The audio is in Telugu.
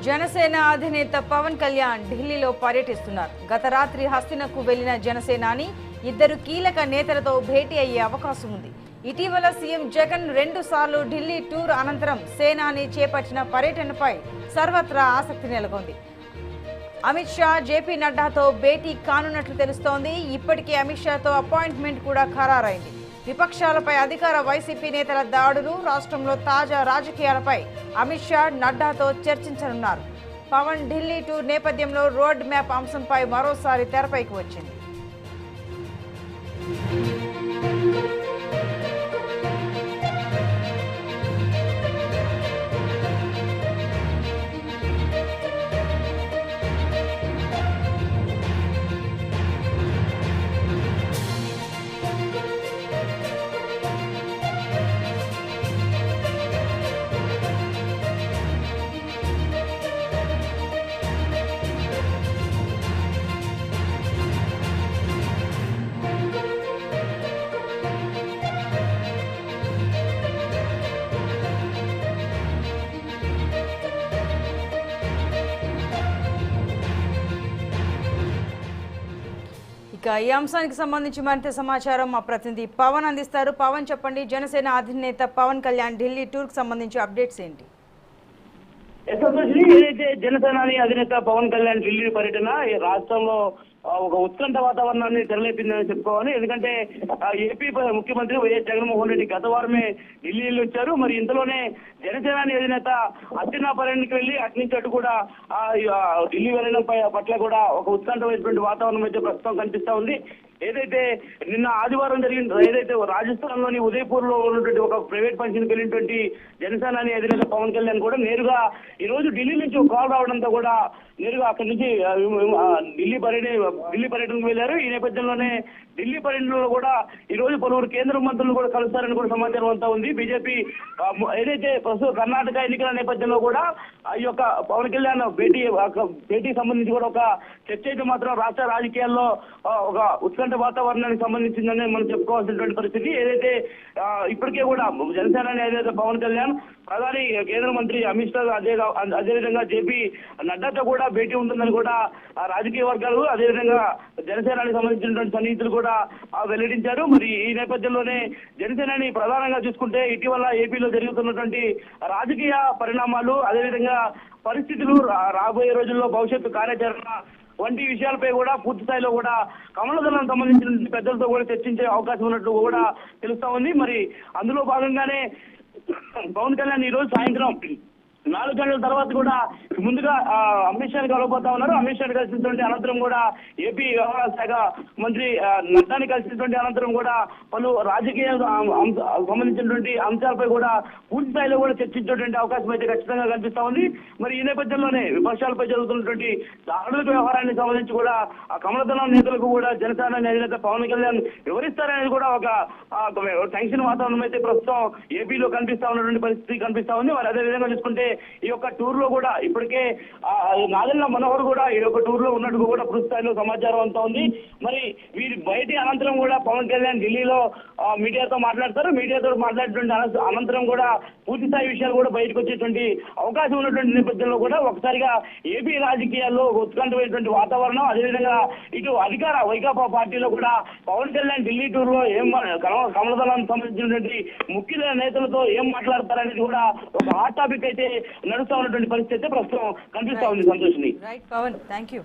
జనసేన అధినేత పవన్ కళ్యాణ్ ఢిల్లీలో పర్యటిస్తున్నారు. గత రాత్రి హస్తినకు వెళ్లిన జనసేనాని ఇద్దరు కీలక నేతలతో భేటీ అయ్యే అవకాశం ఉంది. ఇటీవల సీఎం జగన్ 2 సార్లు ఢిల్లీ టూర్ అనంతరం సేనాని చేపట్టిన పర్యటనపై సర్వత్రా ఆసక్తి నెలకొంది. అమిత్ షా జేపీ నడ్డాతో భేటీ కానున్నట్లు తెలుస్తోంది. ఇప్పటికే అమిత్ షాతో అపాయింట్మెంట్ కూడా ఖరారైంది. విపక్షాలపై అధికార వైసీపీ నేతల దాడులు, రాష్ట్రంలో తాజా రాజకీయాలపై అమిత్ షా నడ్డాతో చర్చించనున్నారు. పవన్ ఢిల్లీ టూర్ నేపథ్యంలో రోడ్ మ్యాప్ అంశంపై మరోసారి తెరపైకి వచ్చింది. ఇక ఈ అంశానికి సంబంధించి మరింత సమాచారం మా ప్రతినిధి పవన్ అందిస్తారు. పవన్, చెప్పండి, జనసేన అధినేత పవన్ కళ్యాణ్ ఢిల్లీ టూర్ కి సంబంధించి అప్డేట్స్ ఏంటి? ఏదైతే జనసేనాని అధినేత పవన్ కళ్యాణ్ ఢిల్లీ పర్యటన రాష్ట్రంలో ఒక ఉత్కంఠ వాతావరణాన్ని తెరలేపిందని చెప్పుకోవాలి. ఎందుకంటే ఏపీ ముఖ్యమంత్రి వైఎస్ జగన్మోహన్ రెడ్డి గత వారమే ఢిల్లీ వచ్చారు. మరి ఇంతలోనే జనసేనాని అధినేత అత్యున్న పర్యటనకి వెళ్లి అటు నుంచి అటు కూడా ఢిల్లీ వెళ్ళడం పట్ల కూడా ఒక ఉత్కంఠమైనటువంటి వాతావరణం అయితే ప్రస్తుతం కనిపిస్తా ఉంది. ఏదైతే నిన్న ఆదివారం జరిగిన ఏదైతే రాజస్థాన్ లోని ఉదయపూర్ లో ఉన్నటువంటి ఒక ప్రైవేట్ ఫంక్షన్ వెళ్ళినటువంటి జనసేనాని అధినేత పవన్ కళ్యాణ్ కూడా నేరుగా ఈ రోజు ఢిల్లీ నుంచి ఒక కాల్ రావడంతో కూడా నేరుగా అక్కడి నుంచి ఢిల్లీ పర్యటనకు వెళ్లారు. ఈ నేపథ్యంలోనే ఢిల్లీ పర్యటనలో కూడా ఈ రోజు పలువురు కేంద్ర మంత్రులు కూడా కలుస్తారని కూడా సమాచారం అంతా ఉంది. బీజేపీ ఏదైతే ప్రస్తుత కర్ణాటక ఎన్నికల నేపథ్యంలో కూడా ఈ యొక్క పవన్ కళ్యాణ్ భేటీ సంబంధించి కూడా ఒక చర్చ అయితే మాత్రం రాష్ట్ర రాజకీయాల్లో ఒక ఉత్కంఠ వాతావరణానికి సంబంధించిందని మనం చెప్పుకోవాల్సినటువంటి పరిస్థితి. ఏదైతే ఇప్పటికే కూడా జనసేన ఏదైతే పవన్ కళ్యాణ్ ప్రధాని కేంద్ర మంత్రి అమిత్ షా అదేవిధంగా జేపీ నడ్డాతో కూడా భేటీ ఉంటుందని కూడా రాజకీయ వర్గాలు అదేవిధంగా జనసేనానికి సంబంధించినటువంటి సన్నిహితులు కూడా వెల్లడించారు. మరి ఈ నేపథ్యంలోనే జనసేనాని ప్రధానంగా చూసుకుంటే ఇటీవల ఏపీలో జరుగుతున్నటువంటి రాజకీయ పరిణామాలు అదేవిధంగా పరిస్థితులు రాబోయే రోజుల్లో భవిష్యత్తు కార్యాచరణ వంటి విషయాలపై కూడా పూర్తి స్థాయిలో కూడా కమలదళానికి సంబంధించిన పెద్దలతో కూడా చర్చించే అవకాశం ఉన్నట్టు కూడా తెలుస్తా ఉంది. మరి అందులో భాగంగానే పవన్ కళ్యాణ్ ఈ రోజు సాయంత్రం 4 గంటల తర్వాత కూడా ముందుగా అమిత్ షాని కలవబోతా ఉన్నారు. అమిత్ షాని కలిసినటువంటి అనంతరం కూడా ఏపీ వ్యవహారాల శాఖ మంత్రి నడ్డాని కలిసినటువంటి అనంతరం కూడా పలు రాజకీయ సంబంధించినటువంటి అంశాలపై కూడా పూర్తి స్థాయిలో కూడా చర్చించేటువంటి అవకాశం అయితే ఖచ్చితంగా కనిపిస్తా ఉంది. మరి ఈ నేపథ్యంలోనే విపక్షాలపై జరుగుతున్నటువంటి దాడుల వ్యవహారానికి సంబంధించి కూడా ఆ కమలదళం నేతలకు కూడా జనసేన అధినేత పవన్ కళ్యాణ్ వివరిస్తారనేది కూడా ఒక టెన్షన్ వాతావరణం అయితే ప్రస్తుతం ఏపీలో కనిపిస్తా ఉన్నటువంటి పరిస్థితి కనిపిస్తా ఉంది. మరి అదేవిధంగా చూసుకుంటే ఈ యొక్క టూర్ లో కూడా ఇప్పటికే నాదెళ్ల మనోహర్ కూడా ఈ యొక్క టూర్ లో ఉన్నట్టు కూడా పూర్తి స్థాయిలో సమాచారం అంతా ఉంది. మరి వీరి బయటి అనంతరం కూడా పవన్ కళ్యాణ్ ఢిల్లీలో మీడియాతో మాట్లాడతారు. మీడియాతో మాట్లాడేటువంటి అనంతరం కూడా పూర్తి స్థాయి విషయాలు కూడా బయటకు వచ్చేటువంటి అవకాశం ఉన్నటువంటి నేపథ్యంలో కూడా ఒకసారిగా ఏపీ రాజకీయాల్లో ఉత్కంఠమైనటువంటి వాతావరణం అదేవిధంగా ఇటు అధికార వైకాపా పార్టీలో కూడా పవన్ కళ్యాణ్ ఢిల్లీ టూర్ లో ఏం కమలదళానికి సంబంధించినటువంటి ముఖ్య నేతలతో ఏం మాట్లాడతారనేది కూడా ఒక హాట్ టాపిక్ అయితే నడుస్తా ఉన్నటువంటి పరిస్థితి అయితే ప్రస్తుతం కనిపిస్తా ఉంది. Santoshini. Right Pavan, thank you.